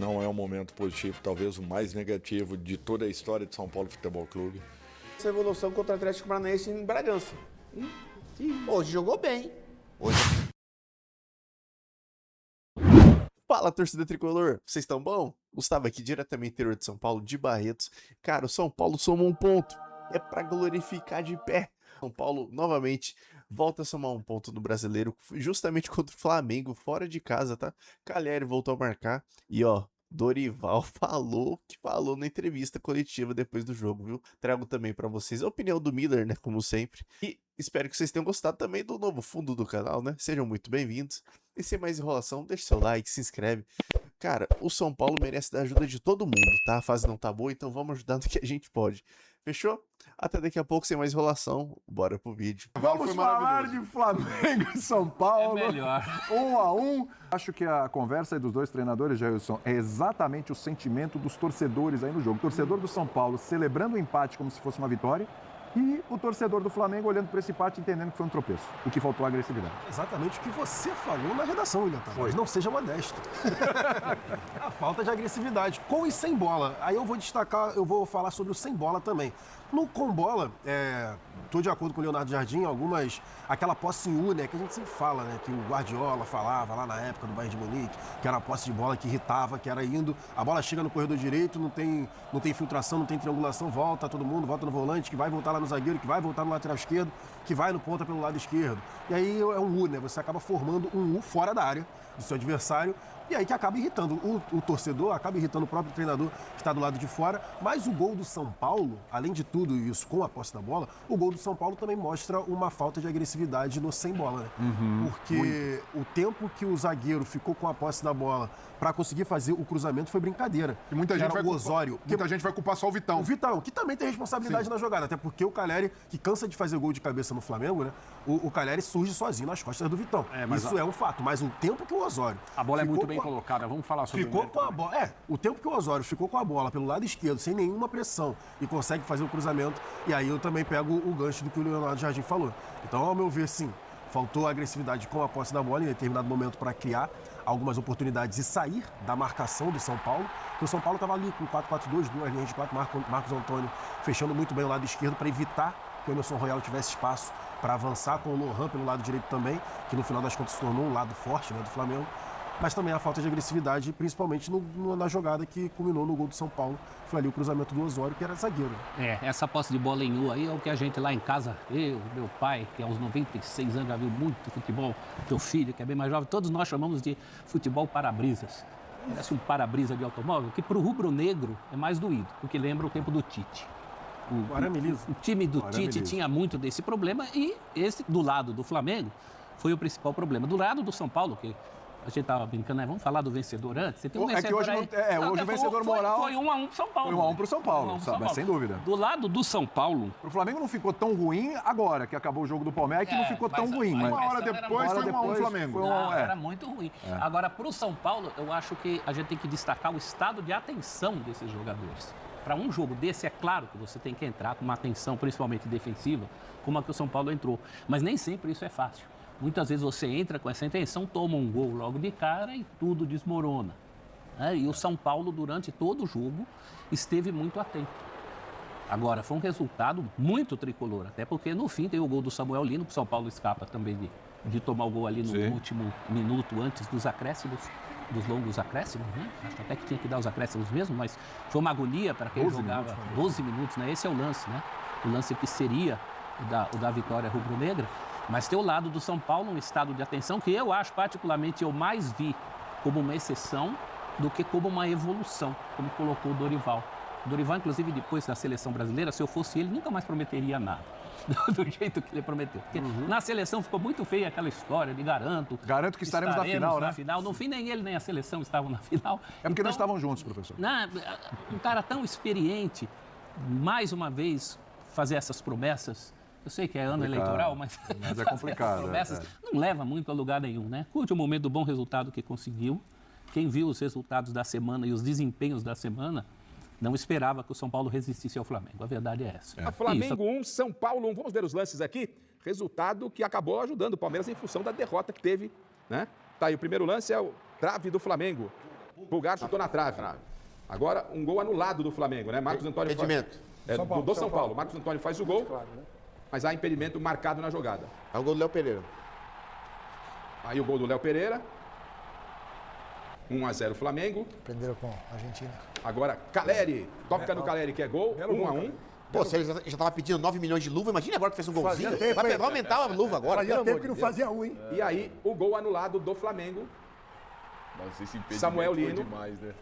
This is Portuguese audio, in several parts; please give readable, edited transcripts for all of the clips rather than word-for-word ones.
Não é um momento positivo, talvez o mais negativo de toda a história de São Paulo Futebol Clube. Essa evolução contra o Atlético Paranaense em Bragança. Hoje jogou bem. Fala, torcida tricolor, vocês estão bom? Gustavo aqui, diretamente do interior de São Paulo, de Barretos. Cara, o São Paulo somou um ponto, é pra glorificar de pé. São Paulo, novamente, volta a somar um ponto no Brasileiro, justamente contra o Flamengo, fora de casa, tá? Calheri voltou a marcar e, ó, Dorival falou na entrevista coletiva depois do jogo, viu? Trago também pra vocês a opinião do Miller, né, como sempre. E espero que vocês tenham gostado também do novo fundo do canal, né? Sejam muito bem-vindos. E sem mais enrolação, deixa seu like, se inscreve. Cara, o São Paulo merece da ajuda de todo mundo, tá? A fase não tá boa, então vamos ajudar no que a gente pode. Fechou? Até daqui a pouco, sem mais enrolação, bora pro vídeo. Vamos falar de Flamengo e São Paulo. É melhor. 1-1. Acho que a conversa aí dos dois treinadores, Jailson, é exatamente o sentimento dos torcedores aí no jogo. O torcedor do São Paulo celebrando o empate como se fosse uma vitória e o torcedor do Flamengo olhando para esse empate entendendo que foi um tropeço. O que faltou agressividade. Exatamente o que você falou na redação, William Tavares. Não seja modesto. A falta de agressividade, com e sem bola. Aí eu vou destacar, eu vou falar sobre o sem bola também. No com bola, estou de acordo com o Leonardo Jardim, aquela posse em U, né, que a gente sempre fala, né, que o Guardiola falava lá na época do Bayern de Munique, que era a posse de bola que irritava, que era indo, a bola chega no corredor direito, não tem infiltração, não tem triangulação, volta todo mundo, volta no volante, que vai voltar lá no zagueiro, que vai voltar no lateral esquerdo, que vai no ponta pelo lado esquerdo. E aí é um U, né, você acaba formando um U fora da área do seu adversário, e aí que acaba irritando o torcedor, acaba irritando o próprio treinador que está do lado de fora. Mas o gol do São Paulo, além de tudo isso, com a posse da bola, o gol do São Paulo também mostra uma falta de agressividade no sem bola, né? Porque o tempo que o zagueiro ficou com a posse da bola para conseguir fazer o cruzamento foi brincadeira. E muita gente vai o Osório. Muita gente vai culpar só o Vitão. O Vitão, que também tem responsabilidade na jogada, até porque o Calheri, que cansa de fazer gol de cabeça no Flamengo, né? O Calheri surge sozinho nas costas do Vitão. Isso é um fato, mas o tempo que o Osório... A bola é muito bem colocada, vamos falar sobre Ficou com a bola. O tempo que o Osório ficou com a bola pelo lado esquerdo, sem nenhuma pressão, e consegue fazer o cruzamento, e aí eu também pego o gancho do que o Leonardo Jardim falou. Então, ao meu ver, sim, faltou agressividade com a posse da bola em determinado momento para criar algumas oportunidades e sair da marcação do São Paulo. Porque o São Paulo estava ali com 4-4-2, duas linhas de 4, Marcos Antônio fechando muito bem o lado esquerdo para evitar que o Emerson Royal tivesse espaço para avançar com o Lohan pelo lado direito também, que no final das contas se tornou um lado forte, né, do Flamengo. Mas também a falta de agressividade, principalmente na jogada que culminou no gol do São Paulo. Foi ali o cruzamento do Osório, que era zagueiro. Essa posse de bola em U aí é o que a gente lá em casa, meu pai, que aos 96 anos já viu muito futebol, teu filho, que é bem mais jovem, todos nós chamamos de futebol para-brisas. Parece um para-brisa de automóvel, que para o rubro-negro é mais doído, porque lembra o tempo do Tite. O time do Tite tinha muito desse problema e esse, do lado do Flamengo, foi o principal problema. Do lado do São Paulo, que a gente estava brincando, né? Vamos falar do vencedor antes? Você tem um vencedor hoje, aí. Hoje o vencedor moral... Foi 1-1 pro São Paulo. Foi 1-1 pro São Paulo, mas sem dúvida. Do lado do São Paulo... O Flamengo não ficou tão ruim agora, que acabou o jogo do Palmeiras, que não ficou tão ruim. Mas uma hora depois foi 1-1 Flamengo. Era muito ruim. Agora, pro São Paulo, eu acho que a gente tem que destacar o estado de atenção desses jogadores. Para um jogo desse, é claro que você tem que entrar com uma atenção, principalmente defensiva, como a que o São Paulo entrou. Mas nem sempre isso é fácil. Muitas vezes você entra com essa intenção, toma um gol logo de cara e tudo desmorona. E o São Paulo, durante todo o jogo, esteve muito atento. Agora, foi um resultado muito tricolor, até porque no fim tem o gol do Samuel Lino, que o São Paulo escapa também de tomar o gol ali no último minuto antes dos acréscimos, dos longos acréscimos, né? Acho até que tinha que dar os acréscimos mesmo, mas foi uma agonia para quem jogava 12 minutos, né? Esse é o lance, né? O lance que seria o da vitória rubro-negra. Mas tem o lado do São Paulo, um estado de atenção que eu acho, particularmente, eu mais vi como uma exceção do que como uma evolução, como colocou o Dorival. O Dorival, inclusive, depois da seleção brasileira, se eu fosse ele, nunca mais prometeria nada. Do jeito que ele prometeu. Porque na seleção ficou muito feia aquela história de garanto que estaremos na final, né? No fim, nem ele nem a seleção estavam na final. É porque não estavam juntos, professor. Um cara tão experiente, mais uma vez, fazer essas promessas. Eu sei que é ano eleitoral, mas é complicado. Promessas não leva muito a lugar nenhum, né? Curte o momento do bom resultado que conseguiu. Quem viu os resultados da semana e os desempenhos da semana não esperava que o São Paulo resistisse ao Flamengo. A verdade é essa. A Flamengo 1, São Paulo 1. Vamos ver os lances aqui. Resultado que acabou ajudando o Palmeiras em função da derrota que teve, né? Tá aí, o primeiro lance é o trave do Flamengo. Pulgar chutou na trave. Agora, um gol anulado do Flamengo, né? Marcos Antônio Impedimento. do São Paulo. Marcos Antônio faz o gol, mas há impedimento marcado na jogada. É o gol do Léo Pereira. Aí o gol do Léo Pereira. 1-0 Flamengo. Prenderam com a Argentina. Agora, Caleri. Toca no Caleri, que é gol. 1-1. Pô, se ele já tava pedindo 9 milhões de luva, imagina agora que fez um golzinho. tempo, Vai hein? aumentar a luva agora. Fazia pelo tempo amor que de não Deus. fazia um, hein? E aí, o gol anulado do Flamengo. Mas esse impedimento Samuel foi Lino. demais, né?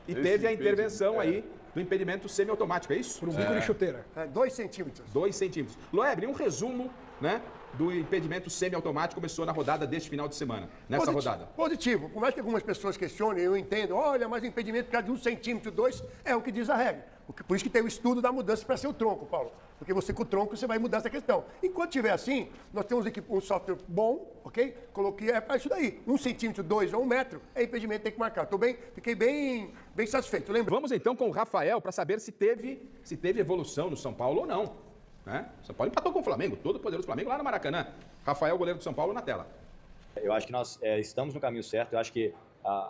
E Esse teve a impedimento, intervenção aí do impedimento semiautomático, é isso? Por um bico de chuteira. 2 centímetros. 2 centímetros. Loebre, um resumo, né, do impedimento semiautomático começou na rodada deste final de semana, nessa rodada. Positivo. Por mais que algumas pessoas questionem, eu entendo. Olha, mas o impedimento por causa de 1 centímetro, 2, é o que diz a regra. Por isso que tem o estudo da mudança para ser o tronco, Paulo. Porque você com o tronco você vai mudar essa questão. Enquanto tiver assim, nós temos um software bom, ok? Coloquei para isso daí. 1 centímetro, 2 ou 1 metro, é impedimento, tem que marcar. Fiquei bem satisfeito. Lembra? Vamos então com o Rafael para saber se teve evolução no São Paulo ou não. Né? São Paulo empatou com o Flamengo, todo o poderoso Flamengo lá no Maracanã. Rafael, goleiro do São Paulo, na tela. Eu acho que nós estamos no caminho certo. Eu acho que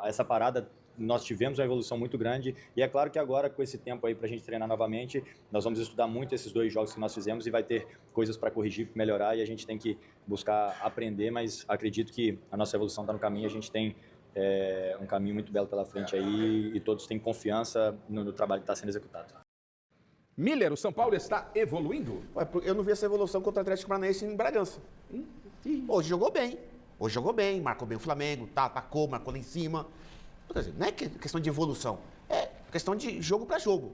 essa parada nós tivemos uma evolução muito grande e é claro que agora com esse tempo aí para a gente treinar novamente, nós vamos estudar muito esses 2 jogos que nós fizemos e vai ter coisas para corrigir, melhorar e a gente tem que buscar aprender, mas acredito que a nossa evolução está no caminho, a gente tem um caminho muito belo pela frente aí e todos têm confiança no trabalho que está sendo executado. Miller, o São Paulo está evoluindo? Ué, eu não vi essa evolução contra o Atlético Paranaense em Bragança. Hoje jogou bem. Marcou bem o Flamengo, atacou, marcou lá em cima. Quer dizer, não é questão de evolução, é questão de jogo para jogo.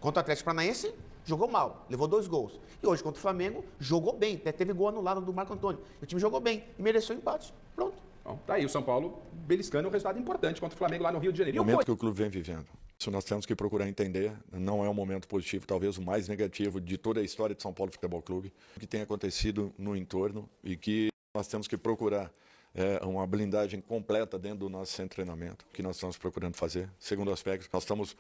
Contra o Atlético Paranaense, jogou mal, levou 2 gols. E hoje, contra o Flamengo, jogou bem, até teve gol anulado do Marco Antônio. O time jogou bem e mereceu o empate. Pronto. Bom, tá aí o São Paulo beliscando um resultado importante contra o Flamengo lá no Rio de Janeiro. O momento que o clube vem vivendo. Isso nós temos que procurar entender. Não é um momento positivo, talvez o mais negativo de toda a história de São Paulo Futebol Clube. O que tem acontecido no entorno e que nós temos que procurar uma blindagem completa dentro do nosso centro de treinamento, que nós estamos procurando fazer. Segundo aspecto, nós estamos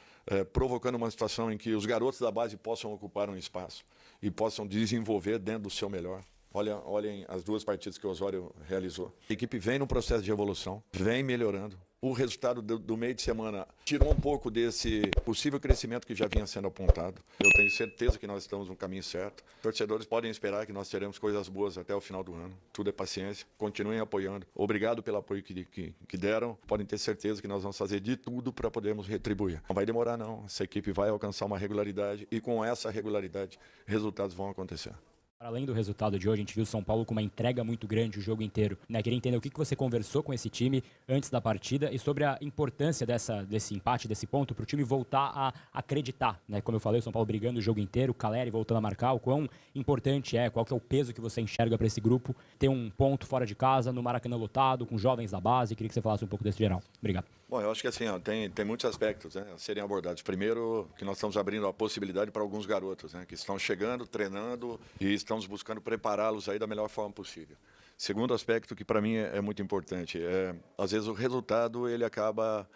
provocando uma situação em que os garotos da base possam ocupar um espaço e possam desenvolver dentro do seu melhor. Olhem as 2 partidas que o Osório realizou. A equipe vem no processo de evolução, vem melhorando. O resultado do meio de semana tirou um pouco desse possível crescimento que já vinha sendo apontado. Eu tenho certeza que nós estamos no caminho certo. Torcedores podem esperar que nós teremos coisas boas até o final do ano. Tudo é paciência. Continuem apoiando. Obrigado pelo apoio que deram. Podem ter certeza que nós vamos fazer de tudo para podermos retribuir. Não vai demorar, não. Essa equipe vai alcançar uma regularidade e com essa regularidade, resultados vão acontecer. Além do resultado de hoje, a gente viu o São Paulo com uma entrega muito grande o jogo inteiro. Né? Queria entender o que você conversou com esse time antes da partida e sobre a importância desse empate, desse ponto, para o time voltar a acreditar. Né? Como eu falei, o São Paulo brigando o jogo inteiro, o Caleri voltando a marcar, o quão importante qual que é o peso que você enxerga para esse grupo ter um ponto fora de casa, no Maracanã lotado, com jovens da base. Queria que você falasse um pouco desse geral. Obrigado. Bom, eu acho que assim, tem muitos aspectos, né, a serem abordados. Primeiro, que nós estamos abrindo a possibilidade para alguns garotos, né, que estão chegando, treinando e estamos buscando prepará-los aí da melhor forma possível. Segundo aspecto que para mim é muito importante, às vezes o resultado ele acaba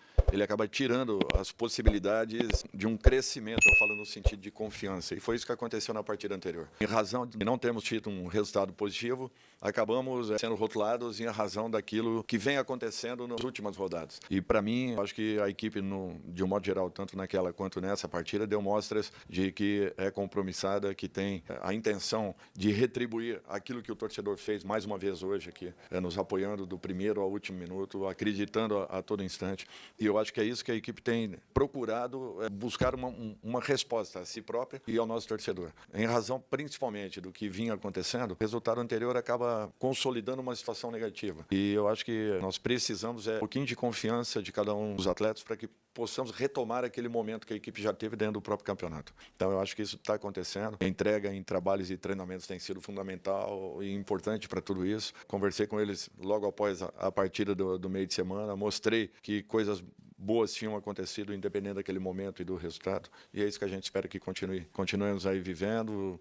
tirando as possibilidades de um crescimento, eu falo no sentido de confiança, e foi isso que aconteceu na partida anterior. Em razão de não termos tido um resultado positivo, acabamos sendo rotulados em razão daquilo que vem acontecendo nas últimas rodadas. E para mim, acho que a equipe, de um modo geral, tanto naquela quanto nessa partida, deu mostras de que é compromissada, que tem a intenção de retribuir aquilo que o torcedor fez mais uma vez hoje aqui, nos apoiando do primeiro ao último minuto, acreditando a todo instante. E eu acho que é isso que a equipe tem procurado, buscar uma resposta a si própria e ao nosso torcedor. Em razão, principalmente, do que vinha acontecendo, o resultado anterior acaba consolidando uma situação negativa. E eu acho que nós precisamos um pouquinho de confiança de cada um dos atletas para que possamos retomar aquele momento que a equipe já teve dentro do próprio campeonato. Então, eu acho que isso está acontecendo. A entrega em trabalhos e treinamentos tem sido fundamental e importante para tudo isso. Conversei com eles logo após a partida do meio de semana, mostrei que coisas boas tinham acontecido independente daquele momento e do resultado. E é isso que a gente espera que continuemos aí vivendo,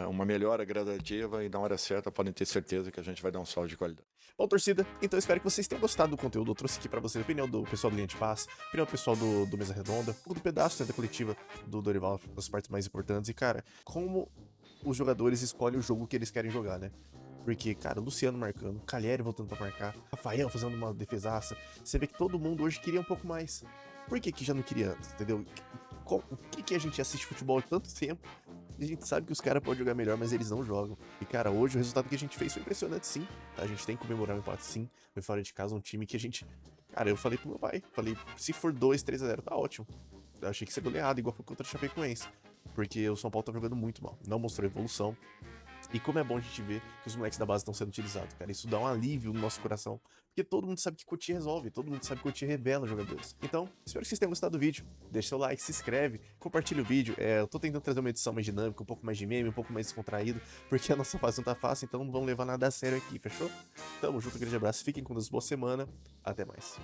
uma melhora gradativa e na hora certa podem ter certeza que a gente vai dar um salto de qualidade. Bom, torcida, então espero que vocês tenham gostado do conteúdo. Eu trouxe aqui pra vocês a opinião do pessoal do Linha de Passe, a opinião do pessoal do Mesa Redonda, um pouco do pedaço da coletiva do Dorival, das partes mais importantes. E, cara, como os jogadores escolhem o jogo que eles querem jogar, né? Porque, cara, Luciano marcando, Calheri voltando pra marcar, Rafael fazendo uma defesaça. Você vê que todo mundo hoje queria um pouco mais. Por que já não queria antes, entendeu? Por que a gente assiste futebol há tanto tempo e a gente sabe que os caras podem jogar melhor, mas eles não jogam? E, cara, hoje o resultado que a gente fez foi impressionante, sim. Tá? A gente tem que comemorar o empate, sim. Foi fora de casa um time que a gente... Cara, eu falei pro meu pai, falei, se for 2-3-0, tá ótimo. Eu achei que ia ser goleado, igual foi contra o Chapecoense. Porque o São Paulo tá jogando muito mal, não mostrou evolução. E como é bom a gente ver que os moleques da base estão sendo utilizados, cara. Isso dá um alívio no nosso coração. Porque todo mundo sabe que Cotia resolve, todo mundo sabe que Cotia revela jogadores. Então, espero que vocês tenham gostado do vídeo. Deixa seu like, se inscreve, compartilha o vídeo. Eu tô tentando trazer uma edição mais dinâmica, um pouco mais de meme, um pouco mais descontraído, porque a nossa fase não tá fácil, então não vamos levar nada a sério aqui, fechou? Tamo junto, um grande abraço, fiquem com Deus, boa semana, até mais.